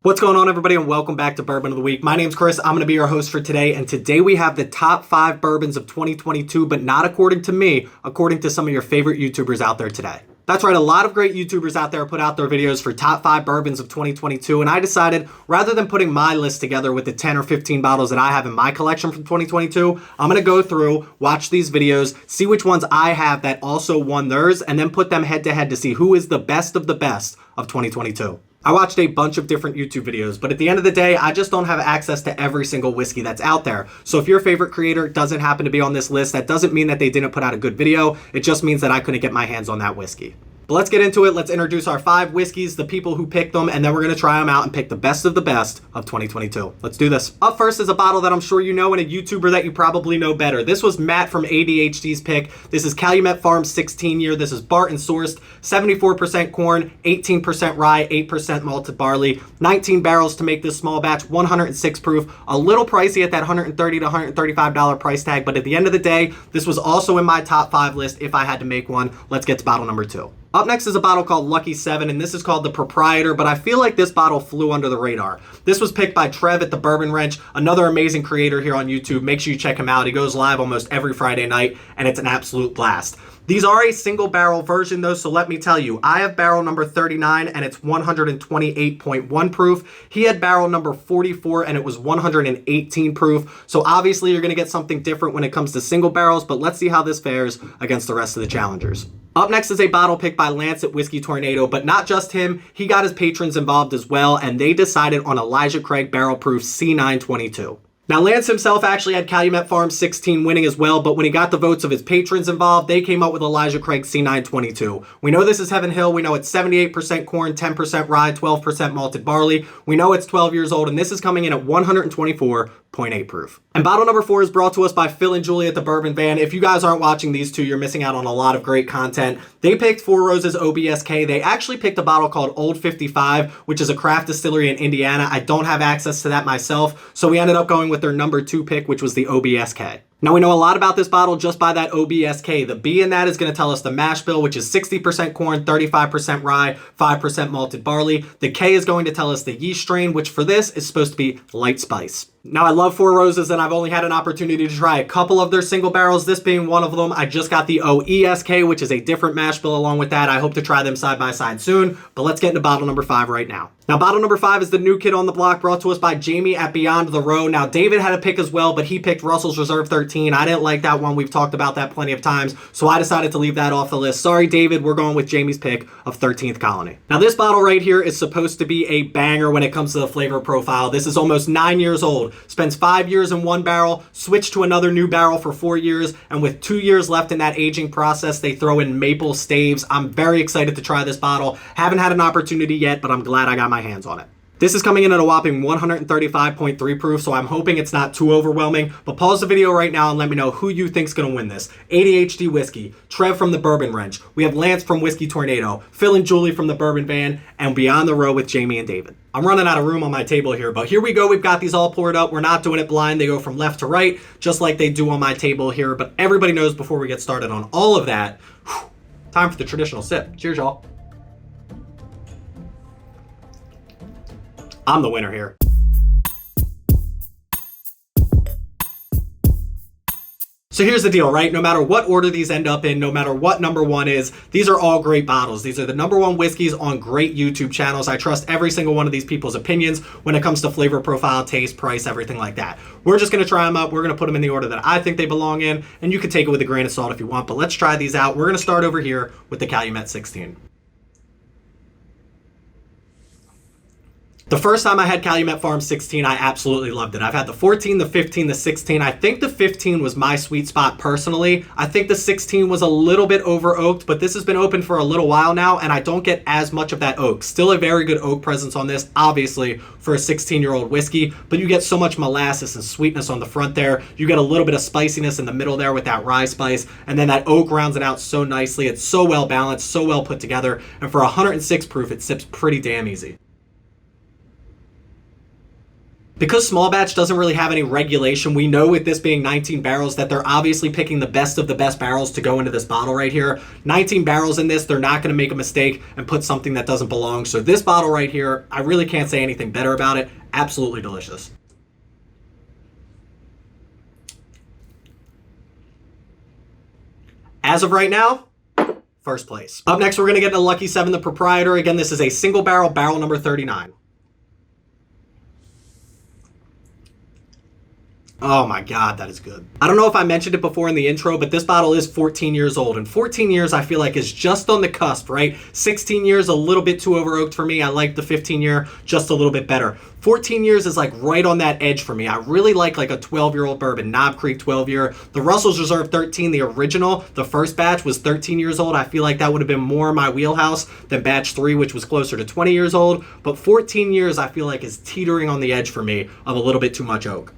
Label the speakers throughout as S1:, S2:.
S1: What's going on, everybody, and welcome back to Bourbon of the Week. My name's Chris. I'm going to be your host for today, and today we have the top 5 bourbons of 2022, but not according to me, according to some of your favorite YouTubers out there today. That's right, a lot of great YouTubers out there put out their videos for top 5 bourbons of 2022, and I decided, rather than putting my list together with the 10 or 15 bottles that I have in my collection from 2022, I'm going to go through, watch these videos, see which ones I have that also won theirs, and then put them head to head to see who is the best of 2022. I watched a bunch of different YouTube videos, but at the end of the day, I just don't have access to every single whiskey that's out there. So if your favorite creator doesn't happen to be on this list, that doesn't mean that they didn't put out a good video. It just means that I couldn't get my hands on that whiskey. But let's get into it. Let's introduce our 5 whiskeys, the people who picked them, and then we're going to try them out and pick the best of 2022. Let's do this. Up first is a bottle that I'm sure you know and a YouTuber that you probably know better. This was Matt from ADHD's pick. This is Calumet Farms 16 year. This is Barton sourced, 74% corn, 18% rye, 8% malted barley, 19 barrels to make this small batch, 106 proof. A little pricey at that $130 to $135 price tag, but at the end of the day, this was also in my top 5 list if I had to make one. Let's get to bottle number 2. Up next is a bottle called Lucky 7, and this is called the Proprietor, but I feel like this bottle flew under the radar. This was picked by Trev at the Bourbon Wrench, another amazing creator here on YouTube. Make sure you check him out. He goes live almost every Friday night, and it's an absolute blast. These are a single barrel version though, so let me tell you, I have barrel number 39 and it's 128.1 proof. He had barrel number 44 and it was 118 proof. So obviously you're going to get something different when it comes to single barrels, but let's see how this fares against the rest of the challengers. Up next is a bottle picked by Lance at Whiskey Tornado, but not just him, he got his patrons involved as well, and they decided on Elijah Craig Barrel Proof C922. Now, Lance himself actually had Calumet Farms 16 winning as well, but when he got the votes of his patrons involved, they came up with Elijah Craig C922. We know this is Heaven Hill. We know it's 78% corn, 10% rye, 12% malted barley. We know it's 12 years old, and this is coming in at 124.8 proof. And bottle number 4 is brought to us by Phil and Julie at the Bourbon Van. If you guys aren't watching these two, you're missing out on a lot of great content. They picked Four Roses OBSK. They actually picked a bottle called Old 55, which is a craft distillery in Indiana. I don't have access to that myself, so we ended up going with their number 2 pick, which was the OBSK. Now, we know a lot about this bottle just by that OBSK. The B in that is going to tell us the mash bill, which is 60% corn, 35% rye, 5% malted barley. The K is going to tell us the yeast strain, which for this is supposed to be light spice. Now, I love Four Roses, and I've only had an opportunity to try a couple of their single barrels, this being one of them. I just got the OESK, which is a different mash bill along with that. I hope to try them side by side soon, but let's get into bottle number 5 right now. Now, bottle number 5 is the new kid on the block, brought to us by Jamie at Beyond the Row. Now, David had a pick as well, but he picked Russell's Reserve 13. I didn't like that one. We've talked about that plenty of times, so I decided to leave that off the list. Sorry, David. We're going with Jamie's pick of 13th Colony. Now, this bottle right here is supposed to be a banger when it comes to the flavor profile. This is almost 9 years old. Spends 5 years in one barrel, switched to another new barrel for 4 years, and with 2 years left in that aging process, they throw in maple staves. I'm very excited to try this bottle. Haven't had an opportunity yet, but I'm glad I got my hands on it. This is coming in at a whopping 135.3 proof, so I'm hoping it's not too overwhelming, but pause the video right now and let me know who you think's gonna win this. ADHD Whiskey, Trev from the Bourbon Wrench, we have Lance from Whiskey Tornado, Phil and Julie from the Bourbon Van, and Beyond the Row with Jamie and David. I'm running out of room on my table here, but here we go. We've got these all poured up. We're not doing it blind. They go from left to right, just like they do on my table here, but everybody knows before we get started on all of that, time for the traditional sip. Cheers, y'all. I'm the winner here. So here's the deal, right? No matter what order these end up in, no matter what number 1 is, these are all great bottles. These are the number 1 whiskeys on great YouTube channels. I trust every single one of these people's opinions when it comes to flavor profile, taste, price, everything like that. We're just going to try them up. We're going to put them in the order that I think they belong in, and you can take it with a grain of salt if you want, but let's try these out. We're going to start over here with the Calumet 16. The first time I had Calumet Farms 16, I absolutely loved it. I've had the 14, the 15, the 16. I think the 15 was my sweet spot personally. I think the 16 was a little bit over oaked, but this has been open for a little while now, and I don't get as much of that oak. Still a very good oak presence on this, obviously, for a 16-year-old whiskey, but you get so much molasses and sweetness on the front there. You get a little bit of spiciness in the middle there with that rye spice, and then that oak rounds it out so nicely. It's so well balanced, so well put together, and for 106 proof, it sips pretty damn easy. Because small batch doesn't really have any regulation, we know with this being 19 barrels that they're obviously picking the best of the best barrels to go into this bottle right here. 19 barrels in this, they're not going to make a mistake and put something that doesn't belong. So this bottle right here, I really can't say anything better about it. Absolutely delicious. As of right now, first place. Up next, we're going to get the Lucky 7, the Proprietor. Again, this is a single barrel, barrel number 39. Oh my God, that is good. I don't know if I mentioned it before in the intro, but this bottle is 14 years old. And 14 years, I feel like, is just on the cusp, right? 16 years, a little bit too over oaked for me. I like the 15 year just a little bit better. 14 years is like right on that edge for me. I really like a 12-year-old bourbon, Knob Creek 12-year. The Russell's Reserve 13, the original, the first batch was 13 years old. I feel like that would have been more my wheelhouse than batch 3, which was closer to 20 years old. But 14 years, I feel like, is teetering on the edge for me of a little bit too much oak.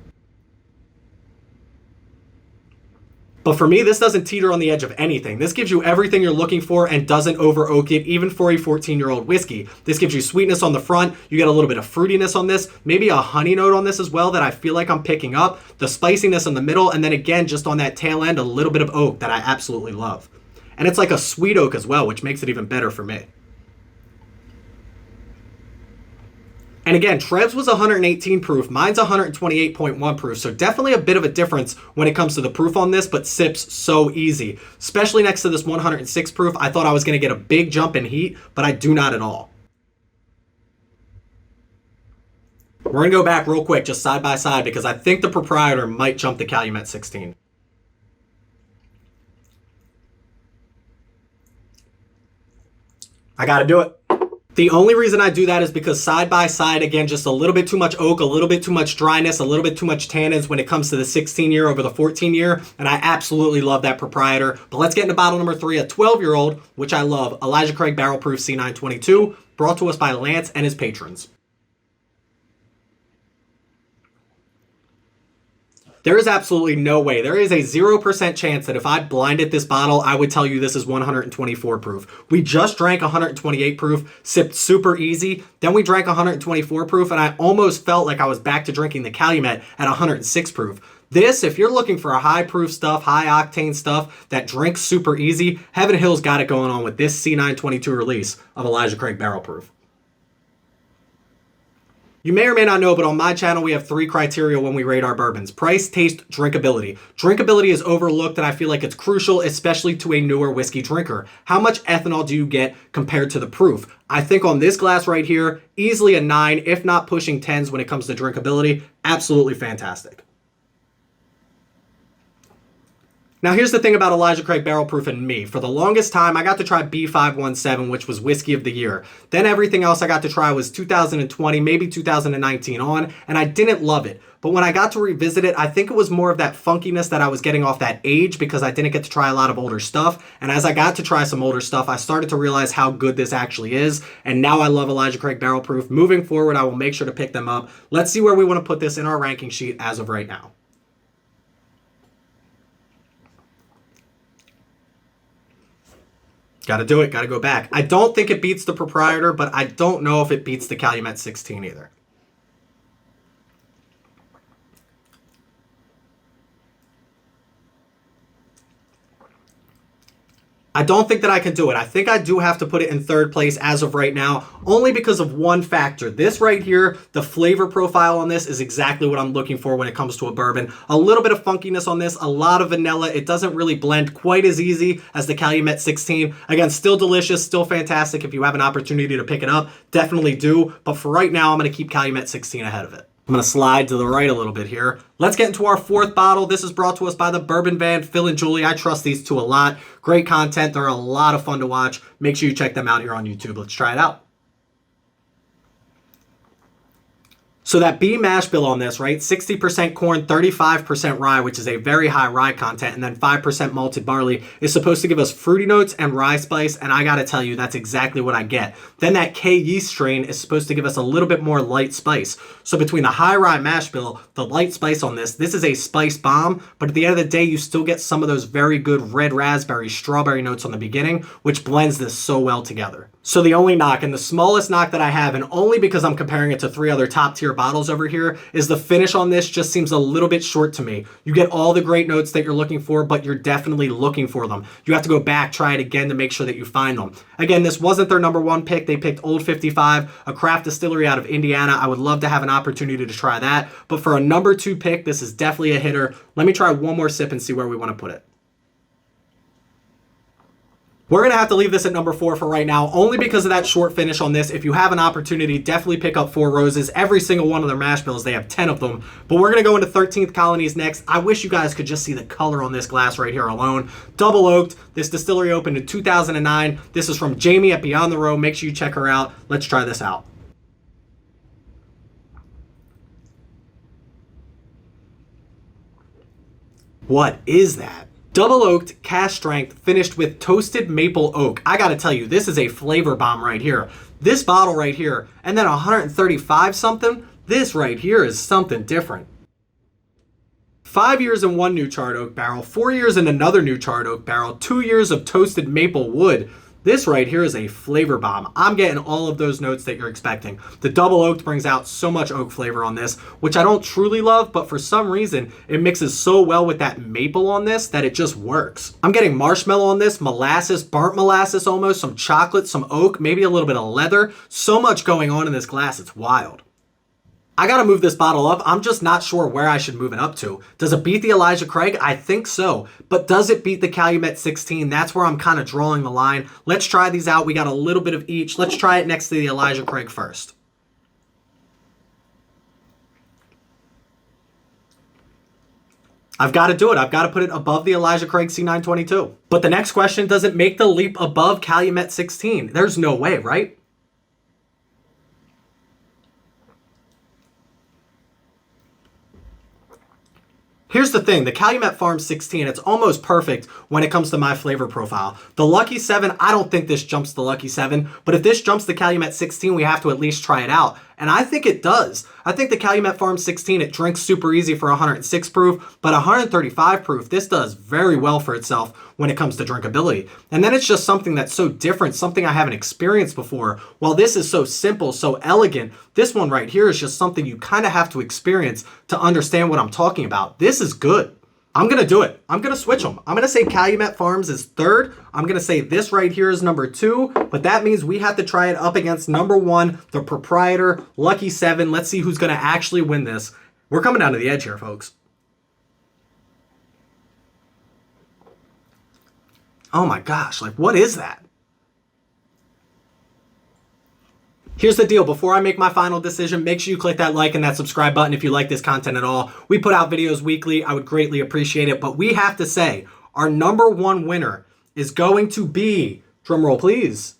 S1: But for me, this doesn't teeter on the edge of anything. This gives you everything you're looking for and doesn't over oak it, even for a 14-year-old whiskey. This gives you sweetness on the front. You get a little bit of fruitiness on this, maybe a honey note on this as well that I feel like I'm picking up, the spiciness in the middle, and then again, just on that tail end, a little bit of oak that I absolutely love. And it's like a sweet oak as well, which makes it even better for me. And again, Trev's was 118 proof, mine's 128.1 proof, so definitely a bit of a difference when it comes to the proof on this, but sips so easy. Especially next to this 106 proof, I thought I was going to get a big jump in heat, but I do not at all. We're going to go back real quick, just side by side, because I think the Proprietor might jump the Calumet 16. I got to do it. The only reason I do that is because side by side, again, just a little bit too much oak, a little bit too much dryness, a little bit too much tannins when it comes to the 16-year over the 14-year, and I absolutely love that Proprietor. But let's get into bottle number 3, a 12-year-old, which I love, Elijah Craig Barrel Proof C922, brought to us by Lance and his patrons. There is absolutely no way. There is a 0% chance that if I blinded this bottle, I would tell you this is 124 proof. We just drank 128 proof, sipped super easy. Then we drank 124 proof, and I almost felt like I was back to drinking the Calumet at 106 proof. This, if you're looking for a high proof stuff, high octane stuff that drinks super easy, Heaven Hill's got it going on with this C922 release of Elijah Craig Barrel Proof. You may or may not know, but on my channel, we have 3 criteria when we rate our bourbons: price, taste, drinkability. Drinkability is overlooked, and I feel like it's crucial, especially to a newer whiskey drinker. How much ethanol do you get compared to the proof? I think on this glass right here, easily a 9, if not pushing 10s when it comes to drinkability. Absolutely fantastic. Now, here's the thing about Elijah Craig Barrel Proof and me. For the longest time, I got to try B517, which was Whiskey of the Year. Then everything else I got to try was 2020, maybe 2019 on, and I didn't love it. But when I got to revisit it, I think it was more of that funkiness that I was getting off that age because I didn't get to try a lot of older stuff. And as I got to try some older stuff, I started to realize how good this actually is. And now I love Elijah Craig Barrel Proof. Moving forward, I will make sure to pick them up. Let's see where we want to put this in our ranking sheet as of right now. Got to do it. Got to go back. I don't think it beats the Proprietor, but I don't know if it beats the Calumet 16 either. I don't think that I can do it. I think I do have to put it in 3rd place as of right now, only because of one factor. This right here, the flavor profile on this is exactly what I'm looking for when it comes to a bourbon. A little bit of funkiness on this, a lot of vanilla. It doesn't really blend quite as easy as the Calumet 16. Again, still delicious, still fantastic. If you have an opportunity to pick it up, definitely do. But for right now, I'm going to keep Calumet 16 ahead of it. I'm going to slide to the right a little bit here. Let's get into our 4th bottle. This is brought to us by the Bourbon Van, Phil and Julie. I trust these two a lot. Great content. They're a lot of fun to watch. Make sure you check them out here on YouTube. Let's try it out. So that B mash bill on this, right? 60% corn, 35% rye, which is a very high rye content, and then 5% malted barley is supposed to give us fruity notes and rye spice, and I gotta tell you, that's exactly what I get. Then that K yeast strain is supposed to give us a little bit more light spice. So between the high rye mash bill, the light spice on this is a spice bomb, but at the end of the day, you still get some of those very good red raspberry, strawberry notes on the beginning, which blends this so well together. So the only knock, and the smallest knock that I have, and only because I'm comparing it to 3 other top tier bottles over here, is the finish on this just seems a little bit short to me. You get all the great notes that you're looking for, but you're definitely looking for them. You have to go back, try it again to make sure that you find them. Again, this wasn't their number 1 pick. They picked Old 55, a craft distillery out of Indiana. I would love to have an opportunity to try that. But for a number 2 pick, this is definitely a hitter. Let me try one more sip and see where we want to put it. We're going to have to leave this at number 4 for right now, only because of that short finish on this. If you have an opportunity, definitely pick up Four Roses. Every single one of their mash bills, they have 10 of them. But we're going to go into 13th Colonies next. I wish you guys could just see the color on this glass right here alone. Double oaked. This distillery opened in 2009. This is from Jamie at Beyond the Row. Make sure you check her out. Let's try this out. What is that? Double oaked, cask strength, finished with toasted maple oak. I gotta tell you, this is a flavor bomb right here. This bottle right here, and then 135 something, this right here is something different. 5 years in one new charred oak barrel, 4 years in another new charred oak barrel, 2 years of toasted maple wood. This right here is a flavor bomb. I'm getting all of those notes that you're expecting. The double oaked brings out so much oak flavor on this, which I don't truly love, but for some reason, it mixes so well with that maple on this that it just works. I'm getting marshmallow on this, molasses, burnt molasses almost, some chocolate, some oak, maybe a little bit of leather. So much going on in this glass, it's wild. I gotta move this bottle up. I'm just not sure where I should move it up to. Does it beat the Elijah Craig? I think so. But does it beat the Calumet 16? That's where I'm kind of drawing the line. Let's try these out. We got a little bit of each. Let's try it next to the Elijah Craig first. I've got to do it. I've got to put it above the Elijah Craig C922. But the next question, does it make the leap above Calumet 16? There's no way, right? Here's the thing, the Calumet Farms 16, it's almost perfect when it comes to my flavor profile. The Lucky 7, I don't think this jumps the Lucky 7, but if this jumps the Calumet 16, we have to at least try it out. And I think it does. I think the Calumet Farms 16, it drinks super easy for 106 proof, but 135 proof, this does very well for itself when it comes to drinkability. And then it's just something that's so different, something I haven't experienced before. While this is so simple, so elegant, this one right here is just something you kind of have to experience to understand what I'm talking about. This is good. I'm going to do it. I'm going to switch them. I'm going to say Calumet Farms is 3rd. I'm going to say this right here is number 2, but that means we have to try it up against number 1, the Proprietor, Lucky 7. Let's see who's going to actually win this. We're coming down to the edge here, folks. Oh my gosh, like what is that? Here's the deal. Before I make my final decision, make sure you click that like and that subscribe button if you like this content at all. We put out videos weekly. I would greatly appreciate it. But we have to say our number 1 winner is going to be, drumroll please,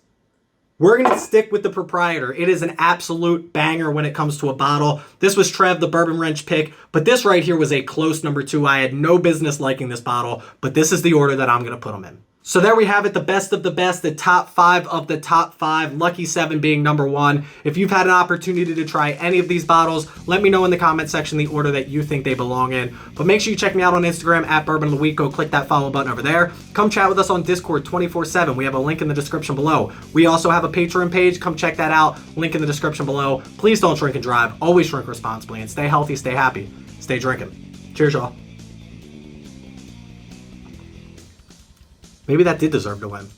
S1: we're going to stick with the Proprietor. It is an absolute banger when it comes to a bottle. This was Trev, the Bourbon Wrench pick, but this right here was a close number 2. I had no business liking this bottle, but this is the order that I'm going to put them in. So there we have it, the best of the best, the top 5 of the top 5, Lucky 7 being number 1. If you've had an opportunity to try any of these bottles, let me know in the comment section the order that you think they belong in. But make sure you check me out on Instagram at Bourbon of the Week. Go click that follow button over there. Come chat with us on Discord 24/7. We have a link in the description below. We also have a Patreon page. Come check that out. Link in the description below. Please don't drink and drive. Always drink responsibly and stay healthy, stay happy, stay drinking. Cheers, y'all. Maybe that did deserve to win.